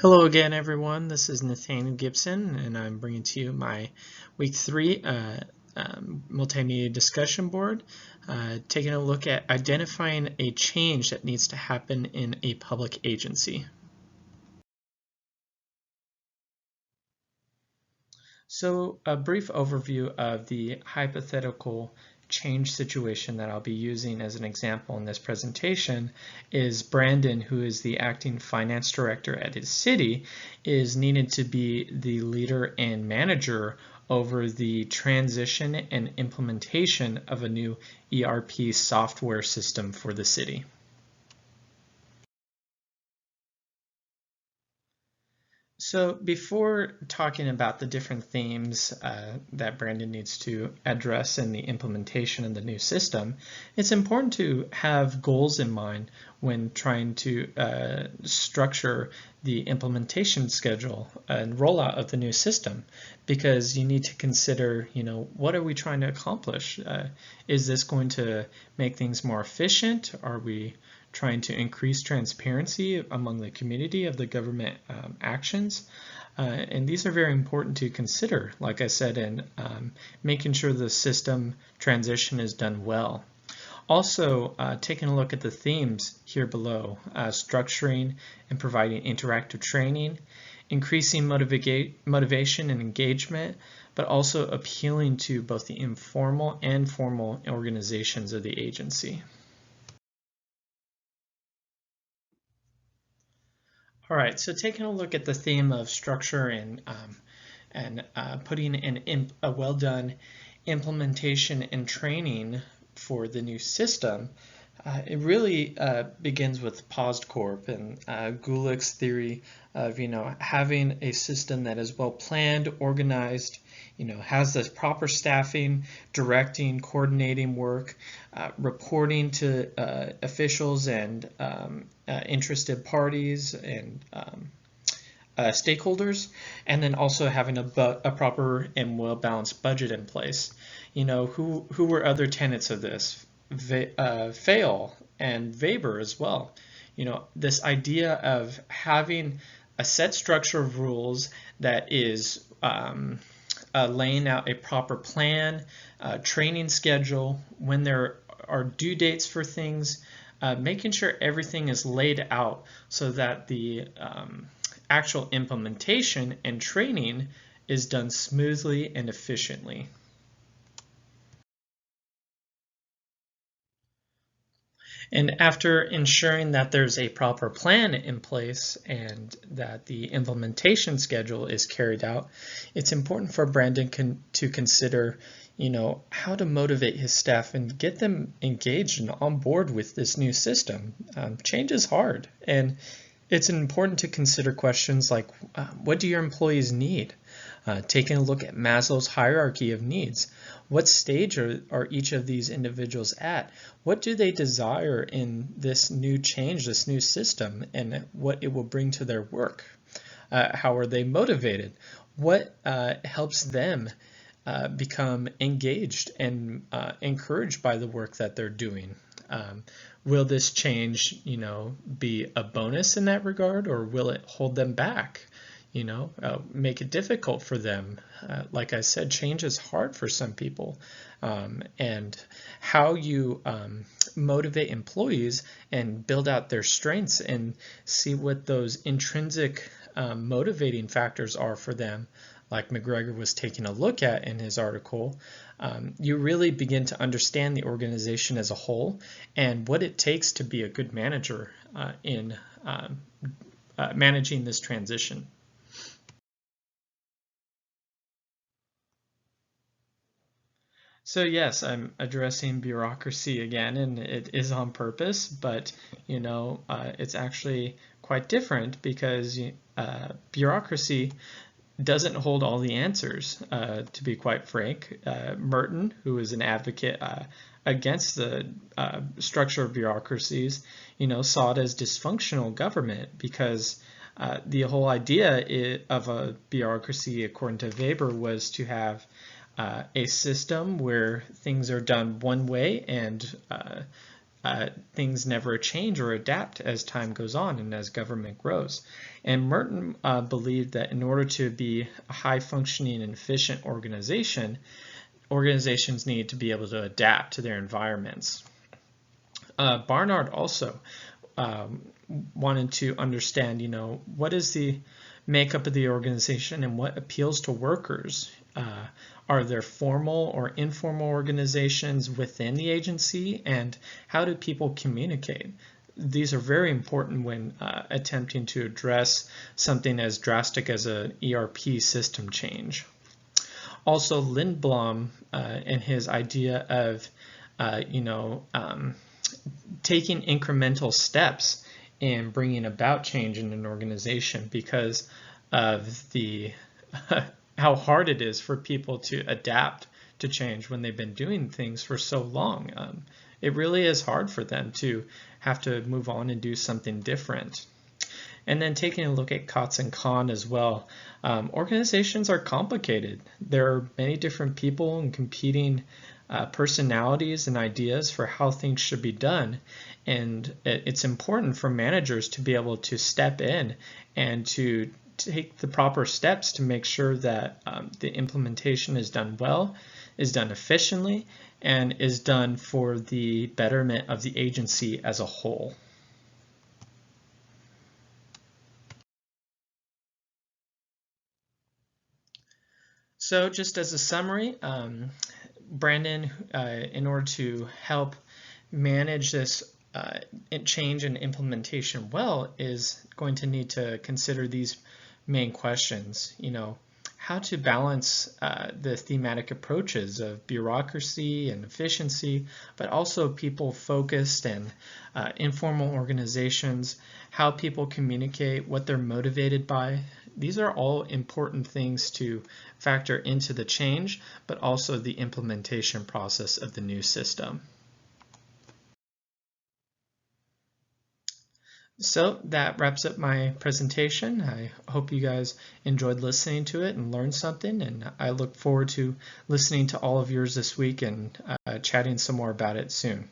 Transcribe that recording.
Hello again, everyone. This is Nathaniel Gibson, and I'm bringing to you my Week 3 Multimedia Discussion Board, taking a look at identifying a change that needs to happen in a public agency. So, a brief overview of the hypothetical change situation that I'll be using as an example in this presentation is Brandon, who is the acting finance director at his city, is needed to be the leader and manager over the transition and implementation of a new ERP software system for the city. So before talking about the different themes that Brandon needs to address in the implementation of the new system, it's important to have goals in mind when trying to structure the implementation schedule and rollout of the new system, because you need to consider, what are we trying to accomplish? Is this going to make things more efficient? Are we trying to increase transparency among the community of the government actions? And these are very important to consider, like I said, in making sure the system transition is done well. Also, taking a look at the themes here below, structuring and providing interactive training, increasing motivation and engagement, but also appealing to both the informal and formal organizations of the agency. All right, so taking a look at the theme of structure and putting a well-done implementation and training for the new system, it really begins with POSD-Corp and Gulick's theory of having a system that is well planned, organized, has the proper staffing, directing, coordinating work, reporting to officials and interested parties and stakeholders, and then also having a proper and well-balanced budget in place. Who were other tenets of this? Fail and Weber as well. This idea of having a set structure of rules that is laying out a proper plan, training schedule, when there are due dates for things, making sure everything is laid out so that the actual implementation and training is done smoothly and efficiently. And after ensuring that there's a proper plan in place and that the implementation schedule is carried out, it's important for Brandon to consider, how to motivate his staff and get them engaged and on board with this new system. Change is hard, and it's important to consider questions like, what do your employees need? Taking a look at Maslow's hierarchy of needs. What stage are each of these individuals at? What do they desire in this new change, this new system, and what it will bring to their work? How are they motivated? What helps them become engaged and encouraged by the work that they're doing? Will this change, be a bonus in that regard, or will it hold them back? Make it difficult for them. Like I said, change is hard for some people. And how you motivate employees and build out their strengths and see what those intrinsic motivating factors are for them, like McGregor was taking a look at in his article, you really begin to understand the organization as a whole and what it takes to be a good manager in managing this transition. So yes, I'm addressing bureaucracy again, and it is on purpose, but it's actually quite different because bureaucracy doesn't hold all the answers, to be quite frank. Merton, who is an advocate against the structure of bureaucracies, saw it as dysfunctional government because the whole idea of a bureaucracy, according to Weber, was to have a system where things are done one way and things never change or adapt as time goes on and as government grows. And Merton believed that in order to be a high-functioning and efficient organization, organizations need to be able to adapt to their environments. Barnard also wanted to understand, what is the makeup of the organization and what appeals to workers. Are there formal or informal organizations within the agency, and how do people communicate? These are very important when attempting to address something as drastic as an ERP system change. Also, Lindblom and his idea of, taking incremental steps in bringing about change in an organization because of the how hard it is for people to adapt to change when they've been doing things for so long. It really is hard for them to have to move on and do something different. And then taking a look at Kotz and Kahn as well. Organizations are complicated. There are many different people and competing personalities and ideas for how things should be done. And it's important for managers to be able to step in and to take the proper steps to make sure that the implementation is done well, is done efficiently, and is done for the betterment of the agency as a whole. So just as a summary, Brandon, in order to help manage this change and implementation well, is going to need to consider these main questions. How to balance the thematic approaches of bureaucracy and efficiency, but also people-focused and informal organizations, how people communicate, what they're motivated by. These are all important things to factor into the change, but also the implementation process of the new system. So that wraps up my presentation. I hope you guys enjoyed listening to it and learned something, and I look forward to listening to all of yours this week and chatting some more about it soon.